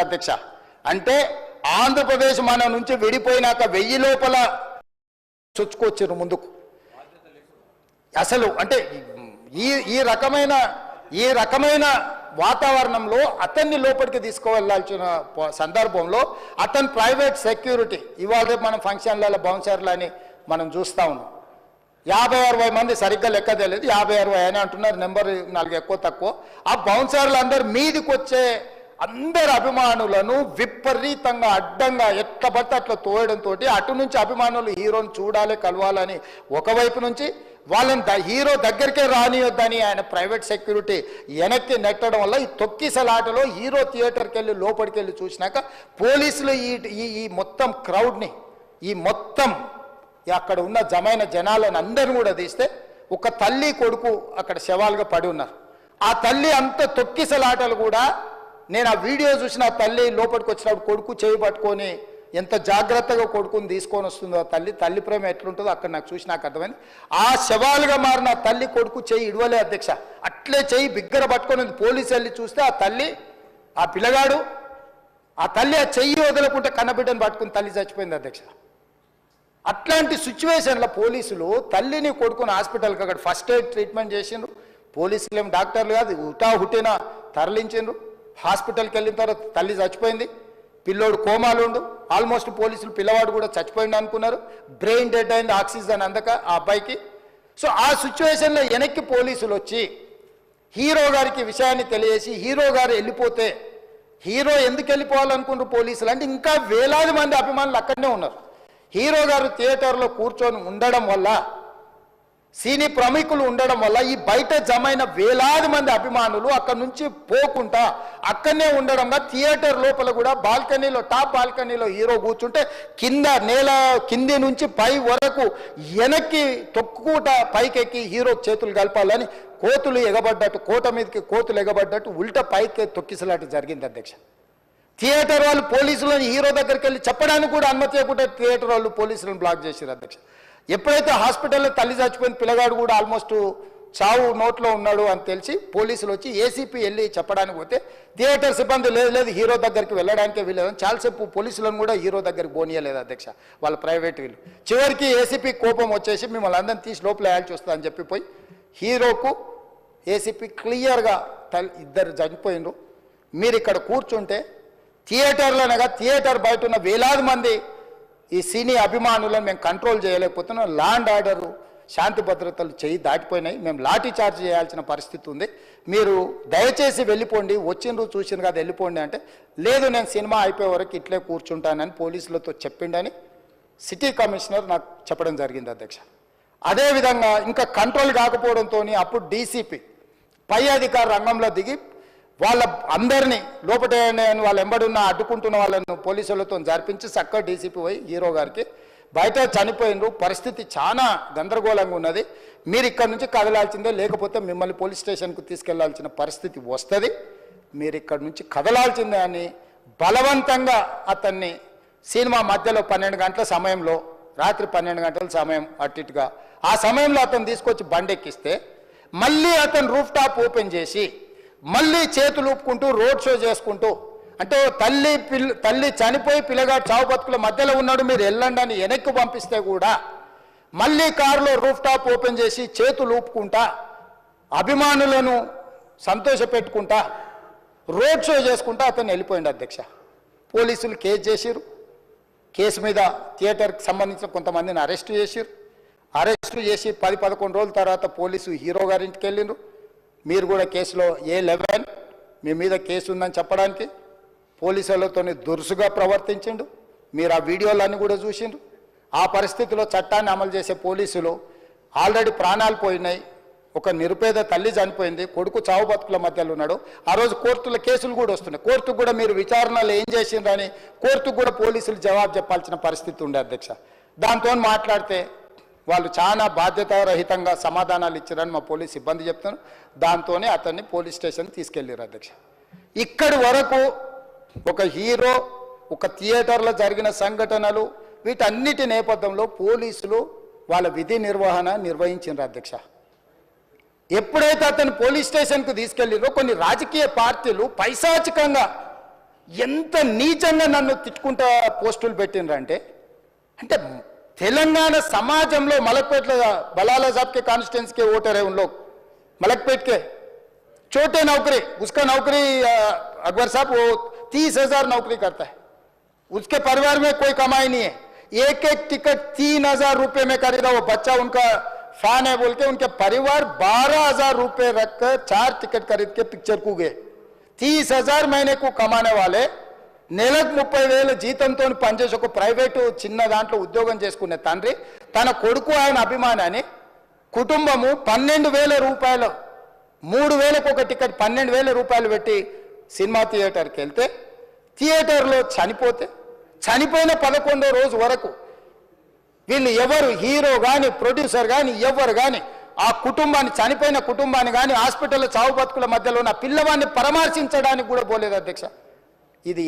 అధ్యక్ష. అంటే ఆంధ్రప్రదేశ్ మన నుంచి విడిపోయినాక 1000 లోపల చొచ్చుకొచ్చారు ముందుకు. అసలు అంటే ఈ రకమైన వాతావరణంలో అతన్ని లోపలికి తీసుకువెళ్ళాల్సిన సందర్భంలో అతను ప్రైవేట్ సెక్యూరిటీ ఇవాళ మనం ఫంక్షన్లలో బౌన్సర్లని మనం చూస్తూ ఉన్నాం. 50-60 మంది సరిగ్గా లెక్క తెలియదు, 50-60 అని అంటున్నారు, నెంబర్ 4 ఎక్కువ తక్కువ. ఆ బౌన్సర్లు అందరు మీదికి వచ్చే అందరు అభిమానులను విపరీతంగా అడ్డంగా ఎట్లా పడితే అట్లా తోయడంతో అటు నుంచి అభిమానులు హీరోని చూడాలి కలవాలని ఒకవైపు నుంచి వాళ్ళని హీరో దగ్గరికే రానియొద్దని ఆయన ప్రైవేట్ సెక్యూరిటీ వెనక్కి నెట్టడం వల్ల ఈ తొక్కిసలాటలో హీరో థియేటర్కి వెళ్ళి లోపలికి వెళ్ళి చూసినాక పోలీసులు ఈ మొత్తం క్రౌడ్ని ఈ మొత్తం అక్కడ ఉన్న జమైన జనాలను అందరిని కూడా తీస్తే ఒక తల్లి కొడుకు అక్కడ శవాలుగా పడి ఉన్నారు. ఆ తల్లి అంత తొక్కిసలాటలు కూడా నేను ఆ వీడియో చూసిన ఆ తల్లి లోపలికి వచ్చినప్పుడు కొడుకు చేయి పట్టుకొని ఎంత జాగ్రత్తగా కొడుకుని తీసుకొని వస్తుందో తల్లి ప్రేమ ఎట్లుంటుందో అక్కడ నాకు చూసి నాకు అర్థమైంది. ఆ శవాలుగా మారిన తల్లి కొడుకు చేయి ఇడవలే అధ్యక్ష, అట్లే చేయి బిగ్గర పట్టుకొని పోలీసు వెళ్ళి చూస్తే ఆ తల్లి ఆ పిల్లగాడు ఆ తల్లి ఆ చెయ్యి వదలకుంటే కన్నబిడ్డను పట్టుకుని తల్లి చచ్చిపోయింది అధ్యక్ష. అట్లాంటి సిచ్యువేషన్లో పోలీసులు తల్లిని కొడుకుని హాస్పిటల్కి అక్కడ ఫస్ట్ ఎయిడ్ ట్రీట్మెంట్ చేసిండ్రు. పోలీసులు ఏం డాక్టర్లు కాదు, హుటాహుటిన తరలించిండ్రు. హాస్పిటల్కి వెళ్ళిన తర్వాత తల్లి చచ్చిపోయింది, పిల్లోడు కోమాలు ఉండు. ఆల్మోస్ట్ పోలీసులు పిల్లవాడు కూడా చచ్చిపోయింది అనుకున్నారు, బ్రెయిన్ డెడ్ అయింది ఆక్సిజన్ అందక ఆ అబ్బాయికి. సో ఆ సిచ్యువేషన్లో వెనక్కి పోలీసులు వచ్చి హీరో గారికి విషయాన్ని తెలియజేసి హీరో గారు వెళ్ళిపోతే హీరో ఎందుకు వెళ్ళిపోవాలనుకున్నారు పోలీసులు అంటే ఇంకా వేలాది మంది అభిమానులు అక్కడనే ఉన్నారు. హీరో గారు థియేటర్లో కూర్చొని ఉండడం వల్ల సినీ ప్రముఖులు ఉండడం వల్ల ఈ బయట జమైన వేలాది మంది అభిమానులు అక్కడి నుంచి పోకుండా అక్కడనే ఉండడంగా థియేటర్ లోపల కూడా బాల్కనీలో టాప్ బాల్కనీలో హీరో కూర్చుంటే కింది నుంచి పై వరకు వెనక్కి తొక్కుట పైకెక్కి హీరో చేతులు కలపాలని కోతులు ఎగబడ్డట్టు కోట మీదకి కోతులు ఎగబడ్డట్టు ఉల్టా పైకి తొక్కిసలాట జరిగింది అధ్యక్ష. థియేటర్ వాళ్ళు పోలీసులను హీరో దగ్గరికి వెళ్ళి చెప్పడానికి కూడా అనుమతి ఇవ్వకుండా థియేటర్ వాళ్ళు పోలీసులను బ్లాక్ చేశారు అధ్యక్ష. ఎప్పుడైతే హాస్పిటల్లో తల్లి చచ్చిపోయిన పిల్లగాడు కూడా ఆల్మోస్ట్ చావు నోట్లో ఉన్నాడు అని తెలిసి పోలీసులు వచ్చి ఏసీపీ వెళ్ళి చెప్పడానికి పోతే థియేటర్ సిబ్బంది లేదు హీరో దగ్గరికి వెళ్ళడానికే వీళ్ళదని చాలాసేపు పోలీసులను కూడా హీరో దగ్గరికి పోనీయలేదు అధ్యక్ష వాళ్ళ ప్రైవేట్ వీళ్ళు. చివరికి ఏసీపీ కోపం వచ్చేసి మిమ్మల్ని అందరిని తీసి లోపల వేయాల్సి వస్తుందని చెప్పిపోయి హీరోకు ఏసీపీ క్లియర్గా ఇద్దరు చనిపోయినరు, మీరు ఇక్కడ కూర్చుంటే థియేటర్లోనగా థియేటర్ బయట ఉన్న వేలాది మంది ఈ సినీ అభిమానులను మేము కంట్రోల్ చేయలేకపోతున్నాం, ల్యాండ్ ఆర్డరు శాంతి భద్రతలు చేయి దాటిపోయినాయి, మేము లాఠీ చార్జ్ చేయాల్సిన పరిస్థితి ఉంది, మీరు దయచేసి వెళ్ళిపోండి, వచ్చిండ్రు చూసిన కదా వెళ్ళిపోండి అంటే లేదు నేను సినిమా అయిపోయే వరకు ఇట్లే కూర్చుంటానని పోలీసులతో చెప్పిండని సిటీ కమిషనర్ నాకు చెప్పడం జరిగింది అధ్యక్ష. అదేవిధంగా ఇంకా కంట్రోల్ కాకపోవడంతో అప్పుడు డీసీపీ పై అధికార రంగంలో దిగి వాళ్ళ అందరినీ లోపల వాళ్ళు ఎంబడున్న అడ్డుకుంటున్న వాళ్ళను పోలీసులతో జరిపించి చక్కగా డీసీపీ పోయి హీరో గారికి బయట చనిపోయినరు, పరిస్థితి చాలా గందరగోళంగా ఉన్నది, మీరు ఇక్కడ నుంచి కదలాల్సిందే లేకపోతే మిమ్మల్ని పోలీస్ స్టేషన్కు తీసుకెళ్లాల్సిన పరిస్థితి వస్తుంది, మీరు ఇక్కడ నుంచి కదలాల్సిందే అని బలవంతంగా అతన్ని సినిమా మధ్యలో 12 గంటల సమయంలో రాత్రి 12 గంటల సమయం అట్టిగా ఆ సమయంలో అతను తీసుకొచ్చి బండెక్కిస్తే మళ్ళీ అతను రూఫ్ టాప్ ఓపెన్ చేసి మళ్ళీ చేతులు ఊపుకుంటూ రోడ్ షో చేసుకుంటూ అంటే తల్లి చనిపోయి పిల్లగాడు చావు బతుకుల మధ్యలో ఉన్నాడు మీరు వెళ్ళండి అని వెనక్కి పంపిస్తే కూడా మళ్ళీ కారులో రూఫ్ టాప్ ఓపెన్ చేసి చేతులు ఊపుకుంటా అభిమానులను సంతోషపెట్టుకుంటా రోడ్ షో చేసుకుంటా అతను వెళ్ళిపోయింది అధ్యక్ష. పోలీసులు కేసు చేసిరు, కేసు మీద థియేటర్కి సంబంధించిన కొంతమందిని అరెస్టు చేసిరు, అరెస్టు చేసి 10-11 రోజుల తర్వాత పోలీసు హీరో గారింటికి వెళ్ళిండ్రు. మీరు కూడా కేసులో A11 మీ మీద కేసు ఉందని చెప్పడానికి పోలీసులతో దురుసుగా ప్రవర్తించిండు, మీరు ఆ వీడియోలన్నీ కూడా చూసిండ్రు. ఆ పరిస్థితిలో చట్టాన్ని అమలు చేసే పోలీసులు ఆల్రెడీ ప్రాణాలు పోయినాయి, ఒక నిరుపేద తల్లి చనిపోయింది, కొడుకు చావు బతుకుల మధ్యలో ఉన్నాడు, ఆ రోజు కోర్టులో కేసులు కూడా వస్తున్నాయి, కోర్టుకు కూడా మీరు విచారణలు ఏం చేసిండ్రని కోర్టుకు కూడా పోలీసులు జవాబు చెప్పాల్సిన పరిస్థితి ఉండే అధ్యక్ష. దాంతో మాట్లాడితే వాళ్ళు చాలా బాధ్యతారహితంగా సమాధానాలు ఇచ్చారని మా పోలీస్ సిబ్బంది చెప్తాను. దాంతోనే అతన్ని పోలీస్ స్టేషన్ తీసుకెళ్ళారు అధ్యక్ష. ఇక్కడి వరకు ఒక హీరో ఒక థియేటర్లో జరిగిన సంఘటనలు వీటన్నిటి నేపథ్యంలో పోలీసులు వాళ్ళ విధి నిర్వహణ నిర్వహించారు అధ్యక్ష. ఎప్పుడైతే అతను పోలీస్ స్టేషన్కు తీసుకెళ్ళిరో కొన్ని రాజకీయ పార్టీలు పైశాచికంగా ఎంత నీచంగా నన్ను తిట్టుకుంటా పోస్టులు పెట్టినరంటే అంటే తెలంగాణ समाजంలో మలక్పేట్ बलाला साहब के कॉन्स्टिट्यूंसी के वोटर है उन लोग मलकपेट के छोटे नौकरी उसका नौकरी अकबर साहब वो 30,000 नौकरी करता है उसके परिवार में कोई कमाई नहीं है एक एक टिकट 3,000 रुपए में खरीदा वो बच्चा उनका फैन है बोल के उनके परिवार 12,000 रुपए रखकर 4 टिकट खरीद के पिक्चर को गए 30,000 महीने को कमाने वाले నెలకు 30,000 జీతంతో పనిచేసి ఒక ప్రైవేటు చిన్న దాంట్లో ఉద్యోగం చేసుకునే తండ్రి తన కొడుకు ఆయన అభిమానాన్ని కుటుంబము 12,000 రూపాయలు 3,000కు ఒక టికెట్ 12,000 రూపాయలు పెట్టి సినిమా థియేటర్కి వెళ్తే థియేటర్లో చనిపోయిన 11వ రోజు వరకు వీళ్ళు ఎవరు హీరో కానీ ప్రొడ్యూసర్ కానీ ఎవరు కానీ ఆ కుటుంబాన్ని చనిపోయిన కుటుంబాన్ని కానీ హాస్పిటల్లో చావు బతుకుల మధ్యలో ఉన్న పిల్లవాడిని పరామర్శించడానికి కూడా పోలేదు అధ్యక్ష ఇది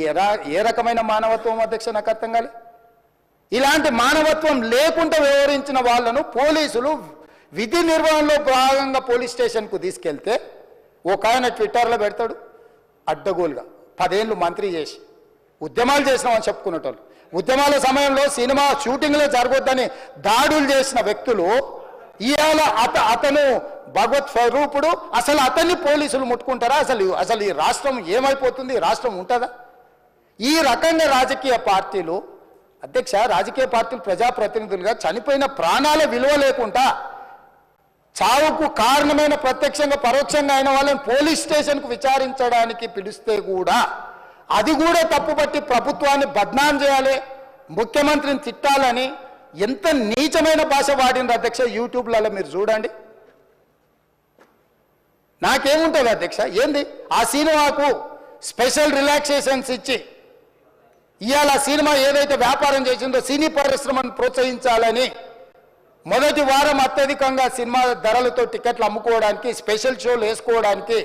ఏ రకమైన మానవత్వం అధ్యక్ష నాకు అర్థం కాలే ఇలాంటి మానవత్వం లేకుండా వ్యవహరించిన వాళ్ళను పోలీసులు విధి నిర్వహణలో భాగంగా పోలీస్ స్టేషన్కు తీసుకెళ్తే ఒక ఆయన ట్విట్టర్లో పెడతాడు అడ్డగోలుగా 10 ఏళ్ళు మంత్రి చేసి ఉద్యమాలు చేసినామని చెప్పుకునేటోళ్ళు ఉద్యమాల సమయంలో సినిమా షూటింగ్లో జరగొద్దని దాడులు చేసిన వ్యక్తులు ఇవాళ అతను భగవత్ స్వరూపుడు అసలు అతన్ని పోలీసులు ముట్టుకుంటారా అసలు ఈ రాష్ట్రం ఏమైపోతుంది రాష్ట్రం ఉంటుందా ఈ రకంగా రాజకీయ పార్టీలు అధ్యక్ష రాజకీయ పార్టీలు ప్రజాప్రతినిధులుగా చనిపోయిన ప్రాణాల విలువ లేకుండా చావుకు కారణమైన ప్రత్యక్షంగా పరోక్షంగా అయిన వాళ్ళని పోలీస్ స్టేషన్కు విచారించడానికి పిలిస్తే కూడా అది కూడా తప్పుపట్టి ప్రభుత్వాన్ని బద్నాం చేయాలి ముఖ్యమంత్రిని తిట్టాలని ఎంత నీచమైన భాష వాడిన అధ్యక్ష యూట్యూబ్లలో మీరు చూడండి నాకేముంటుంది అధ్యక్ష ఏంది ఆ సినిమాకు స్పెషల్ రిలాక్సేషన్స్ ఇచ్చి ఇవాళ సినిమా ఏదైతే వ్యాపారం చేసిందో సినీ పరిశ్రమను ప్రోత్సహించాలని మొదటి వారం అత్యధికంగా సినిమా ధరలతో టికెట్లు అమ్ముకోవడానికి స్పెషల్ షోలు వేసుకోవడానికి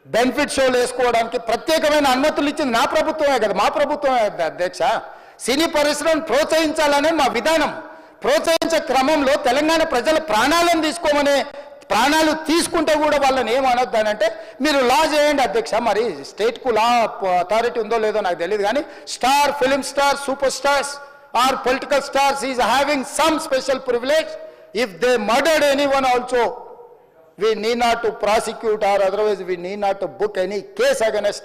బెనిఫిట్ షోలు వేసుకోవడానికి ప్రత్యేకమైన అనుమతులు ఇచ్చింది నా ప్రభుత్వమే కదా మా ప్రభుత్వమే అధ్యక్ష సినీ పరిశ్రమను ప్రోత్సహించాలనే మా విధానం ప్రోత్సహించే క్రమంలో తెలంగాణ ప్రజల ప్రాణాలను తీసుకోమనే ప్రాణాలు తీసుకుంటే కూడా వాళ్ళని ఏమనొద్దానంటే మీరు లా చేయండి అధ్యక్ష మరి స్టేట్కు లా అథారిటీ ఉందో లేదో నాకు తెలియదు కానీ star film star super stars or political stars is having some special privilege if they murdered anyone also we need not to prosecute or otherwise we need not to book any case against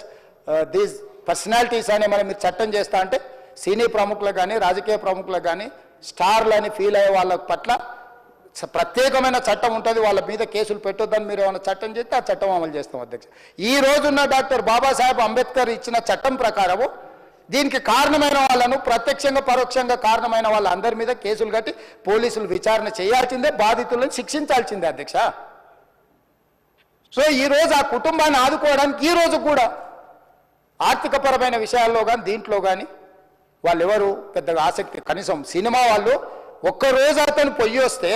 these personalities అని మనం మీరు చట్టం చేస్తా అంటే సినీ ప్రముఖులకు కానీ రాజకీయ ప్రముఖులకు కానీ స్టార్లని ఫీల్ అయ్యే వాళ్ళ పట్ల ప్రత్యేకమైన చట్టం ఉంటుంది వాళ్ళ మీద కేసులు పెట్టొద్దని మీరు ఏమైనా చట్టం చేస్తే ఆ చట్టం అమలు చేస్తాం అధ్యక్ష ఈ రోజున్న డాక్టర్ బాబాసాహెబ్ అంబేద్కర్ ఇచ్చిన చట్టం ప్రకారము దీనికి కారణమైన వాళ్ళను ప్రత్యక్షంగా పరోక్షంగా కారణమైన వాళ్ళందరి మీద కేసులు కట్టి పోలీసులు విచారణ చేయాల్సిందే బాధితులను శిక్షించాల్సిందే అధ్యక్ష సో ఈ రోజు ఆ కుటుంబాన్ని ఆదుకోవడానికి ఈ రోజు కూడా ఆర్థికపరమైన విషయాల్లో కానీ దీంట్లో కానీ వాళ్ళు ఎవరు పెద్దగా ఆసక్తి కనీసం సినిమా వాళ్ళు ఒక్కరోజు అతను పొయ్యి వస్తే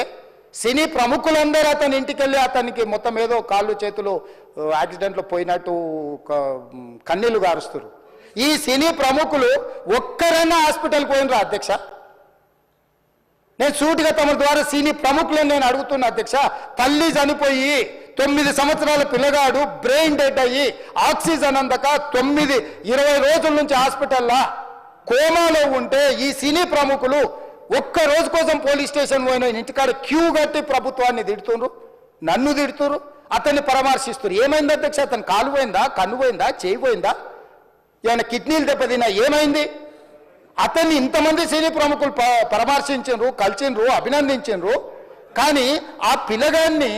సినీ ప్రముఖులందరూ అతని ఇంటికి వెళ్ళి అతనికి మొత్తం ఏదో కాళ్ళు చేతులు యాక్సిడెంట్లో పోయినట్టు కన్నీళ్లు గారుస్తారు ఈ సినీ ప్రముఖులు ఒక్కరైనా హాస్పిటల్కి పోయినరా అధ్యక్ష నేను సూటిగా తమ ద్వారా సినీ ప్రముఖులను నేను అడుగుతున్నా అధ్యక్ష తల్లి చనిపోయి 9 సంవత్సరాల పిల్లగాడు బ్రెయిన్ డెడ్ అయ్యి ఆక్సిజన్ అందక 20 రోజుల నుంచి హాస్పిటల్లో కోమాలో ఉంటే ఈ సినీ ప్రముఖులు ఒక్క రోజు కోసం పోలీస్ స్టేషన్ పోయిన ఇంటికాడ క్యూ కట్టి ప్రభుత్వాన్ని తిడుతున్నారు నన్ను తిడుతున్నారు అతన్ని పరామర్శిస్తున్నారు ఏమైంది అధ్యక్ష అతను కాలు పోయిందా కన్ను పోయిందా చేయి పోయిందా ఏమైనా కిడ్నీలు దెబ్బతిన్నా ఏమైంది అతన్ని ఇంతమంది సినీ ప్రముఖులు పరామర్శించారు కలిసిండ్రు అభినందించారు కానీ ఆ పిల్లగాన్ని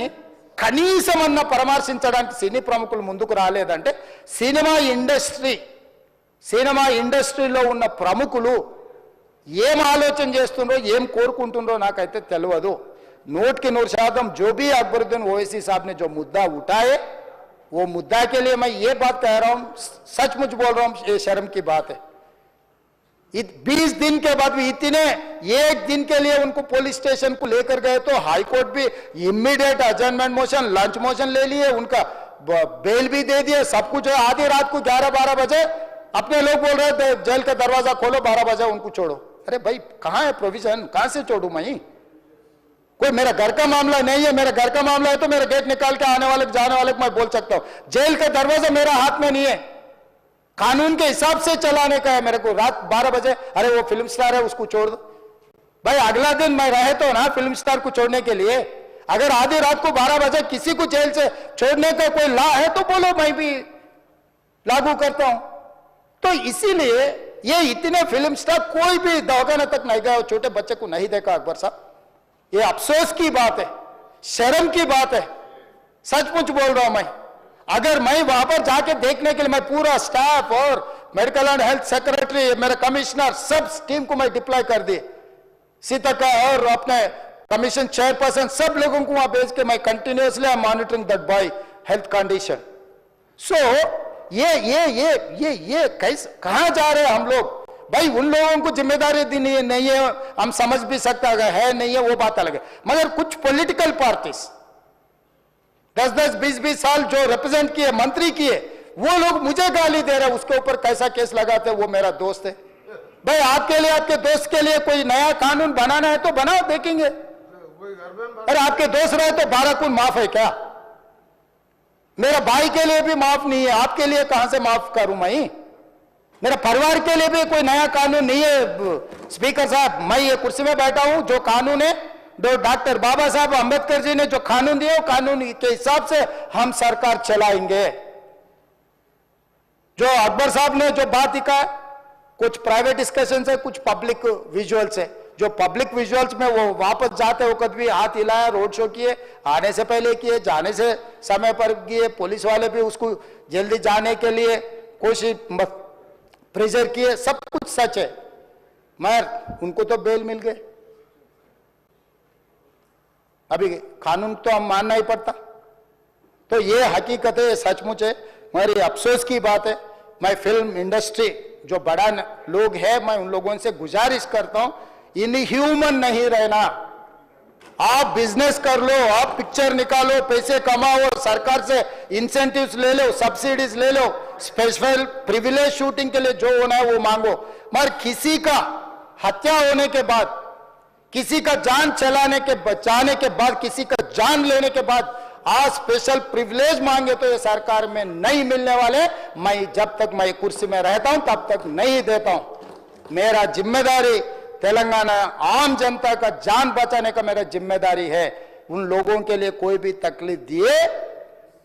కనీసమన్నా పరామర్శించడానికి సినీ ప్రముఖులు ముందుకు రాలేదంటే సినిమా ఇండస్ట్రీలో ఉన్న ప్రముఖులు ఏం ఆలోచన చేస్తుండ్రో ఏం కోరుకుంటుండ్రో నాకైతే తెలియదు 100% जो भी अकबरुद्दीन ओवैसी साहब ने जो मुद्दा उठाए वो मुद्दा के लिए मैं ये बात कह रहा हूँ सचमुच बोल रहा हूँ ये शर्म की बात है 20 दिन के बाद भी इतने एक दिन के लिए उनको पुलिस स्टेशन को लेकर गए तो हाई कोर्ट भी इमीडिएट अजर्नमेंट मोशन लंच मोशन ले लिए उनका बेल भी दे दिए सब कुछ आधी रात को 11-12 बजे अपने लोग बोल रहे थे जेल का दरवाजा खोलो 12 बजे उनको छोड़ो अरे भाई कहाँ है प्रोविजन कहाँ से छोड़ू मैं कोई मेरा घर का मामला नहीं है मेरा घर का मामला है तो मेरा गेट निकाल के आने वाले जाने वाले को मैं बोल सकता हूँ जेल का दरवाजा मेरा हाथ में नहीं है कानून के हिसाब से चलाने का है मेरे को। रात 12 बजे अरे वो फिल्म स्टार है उसको छोड़ दो, भाई अगला दिन मैं रहे तो ना फिल्म स्टार को छोड़ने के लिए। अगर आधी रात को 12 बजे किसी को जेल से छोड़ने का कोई लॉ है तो बोलो, मैं भी लागू करता हूं। तो इसीलिए ये इतने फिल्म स्टार कोई भी दवाखाने तक नहीं गया, छोटे बच्चे को नहीं देखा अकबर साहब। ये अफसोस की बात है, शर्म की बात है, सचमुच बोल रहा हूं मैं। अगर मैं वहां पर जाके देखने के लिए मैं पूरा स्टाफ और मेडिकल एंड हेल्थ सेक्रेटरी, मेरे कमिश्नर, सब टीम को मैं डिप्लॉय कर दिए, सीता और अपने कमीशन चेयरपर्सन सब लोगों को वहां भेज के मैं continuously I am monitoring that boy health condition. So ये कैसे कहां जा रहे हैं हम लोग? भाई उन लोगों को जिम्मेदारी दी नहीं है, हम समझ भी सकते है नहीं है वो बात अलग है, मगर कुछ पॉलिटिकल पार्टीज 10-10, 20-20 साल जो रिप्रेजेंट किए, मंत्री किए, वो लोग मुझे गाली दे रहे हैं, उसके ऊपर कैसा केस लगाते हैं? वो मेरा दोस्त है। भाई आपके लिए, आपके दोस्त के लिए कोई नया कानून बनाना है तो बनाओ, देखेंगे। अरे आपके दोस्त रहे तो 12 खून माफ है क्या? मेरा भाई के लिए भी माफ नहीं है, आपके लिए कहां से माफ करूं मैं? मेरे परिवार के लिए भी कोई नया कानून नहीं है। स्पीकर साहब, मैं ये कुर्सी में बैठा हूं, जो कानून है, जो डॉक्टर बाबा साहब अंबेडकर जी ने जो कानून दिए, वो कानून के हिसाब से हम सरकार चलाएंगे। जो अकबर साहब ने जो बात लिखा, कुछ प्राइवेट डिस्कशन है, कुछ पब्लिक विजुअल्स है। जो पब्लिक विजुअल्स में वो वापस जाते वक्त भी हाथ हिलाया, रोड शो किए, आने से पहले किए, जाने से समय पर किए, पुलिस वाले भी उसको जल्दी जाने के लिए कोशिश प्रेशर किए, सब कुछ सच है, मगर उनको तो बेल मिल गए। अभी कानून तो हम मानना ही पड़ता। तो ये हकीकत है, सचमुच है, मगर ये अफसोस की बात है। मैं फिल्म इंडस्ट्री जो बड़ा लोग है, मैं उन लोगों से गुजारिश करता हूं, इनह्यूमन नहीं रहना। आप बिजनेस कर लो, आप पिक्चर निकालो, पैसे कमाओ, सरकार से इंसेंटिव्स ले लो, सब्सिडीज ले लो, स्पेशल प्रिविलेज शूटिंग के लिए जो होना है वो मांगो, मगर किसी का हत्या होने के बाद, किसी का जान चलाने के बचाने के बाद, किसी का जान लेने के बाद आज स्पेशल प्रिविलेज मांगे तो ये सरकार में नहीं मिलने वाले। मैं जब तक मैं कुर्सी में रहता हूं तब तक नहीं देता हूं। मेरा जिम्मेदारी तेलंगाना आम जनता का जान बचाने का मेरा जिम्मेदारी है। उन लोगों के लिए कोई भी तकलीफ दिए,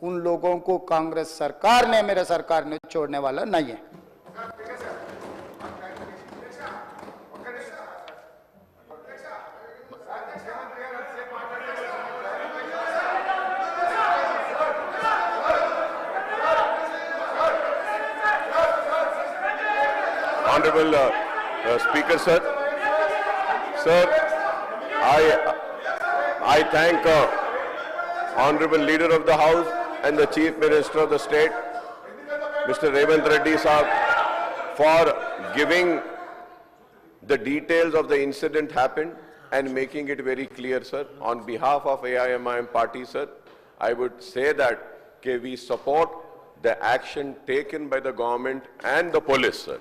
उन लोगों को कांग्रेस सरकार ने, मेरे सरकार ने छोड़ने वाला नहीं है। Honorable Speaker, sir. Sir, I thank Honorable Leader of the House and the Chief Minister of the State, Mr. Revant Reddy Saab, for giving the details of the incident happened and making it very clear, sir. On behalf of AIMIM party, sir, I would say that we support the action taken by the government and the police, sir.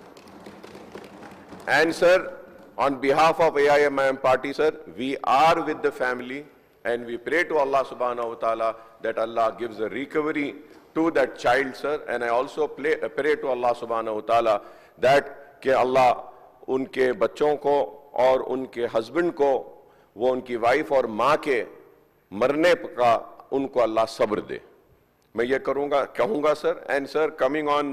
And sir, on behalf of AIMIM party, sir, we are with the family and we pray to Allah subhanahu wa ta'ala that Allah gives a recovery to that child, sir. And I also pray to Allah subhanahu wa ta'ala that कि Allah उनके बच्चों को और उनके husband को, वो उनकी wife और माँ के मरने का उनको अल्लाह सब्र दे। मैं ये कहूँगा sir. And sir, coming on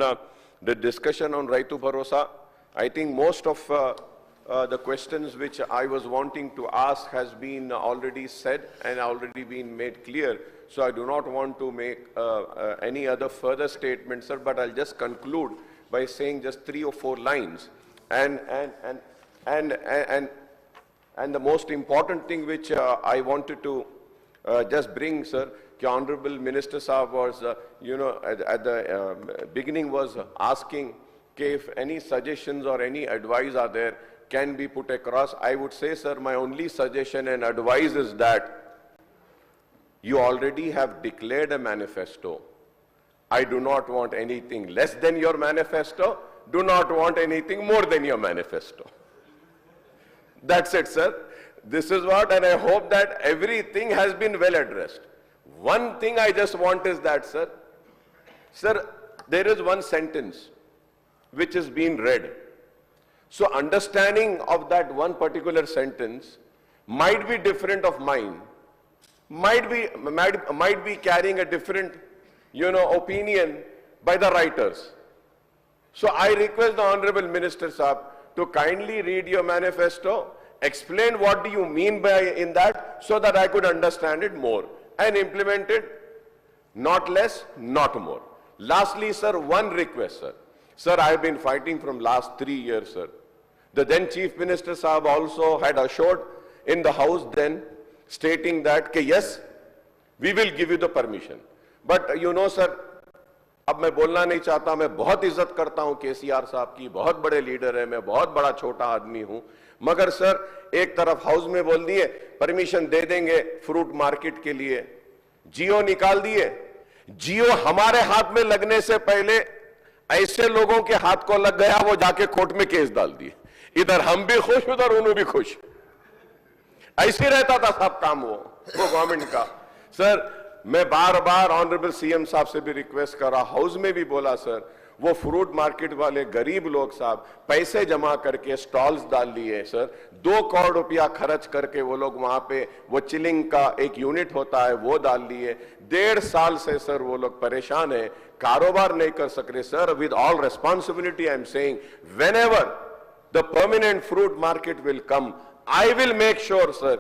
the discussion on Raitu Bharosa, I think most of the questions which I was wanting to ask has been already said and already been made clear. So I do not want to make any other further statements, sir, but I'll just conclude by saying just 3 or 4 lines. And the most important thing which I wanted to just bring, sir, the Honorable Minister Saab was, at the beginning was asking if any suggestions or any advice are there can be put across. I would say, sir, my only suggestion and advice is that you already have declared a manifesto. I do not want anything less than your manifesto, do not want anything more than your manifesto. That's it, sir. This is what, and I hope that everything has been well addressed. One thing I just want is that, sir, there is one sentence which is being read. So understanding of that one particular sentence might be different of mine, might be carrying a different, opinion by the writers. So I request the Honorable Minister Sahab to kindly read your manifesto, explain what do you mean by in that, so that I could understand it more and implement it, not less, not more. Lastly, sir, one request, sir. Sir, I have been fighting from last 3 years, sir. The then Chief Minister Sahab also had assured in the House then, stating that, yes, we will give you the permission. But sir, अब मैं बोलना नहीं चाहता, मैं बहुत इज्जत करता हूं केसीआर साहब की, बहुत बड़े लीडर है, मैं बहुत बड़ा छोटा आदमी हूं, मगर सर एक तरफ हाउस में बोल दिए परमिशन दे देंगे फ्रूट मार्केट के लिए, जियो निकाल दिए। जियो हमारे हाथ में लगने से पहले ऐसे लोगों के हाथ को लग गया, वो जाके कोर्ट में केस डाल दिए। इधर हम भी खुश, उधर उन्हों भी खुश। ऐसे रहता था सब काम वो गवर्नमेंट का। सर मैं बार बार ऑनरेबल सीएम साहब से भी रिक्वेस्ट कर रहा, हाउस में भी बोला, सर वो फ्रूट मार्केट वाले गरीब लोग साहब पैसे जमा करके स्टॉल्स डाल लिए सर, 2 करोड़ रुपया खर्च करके वो लोग वहां पे वो चिलिंग का एक यूनिट होता है वो डाल लिए। 1.5 साल से सर वो लोग परेशान है, कारोबार नहीं कर सक रहे। Sir with all responsibility I am saying, whenever the permanent fruit market will come, I will make sure, sir,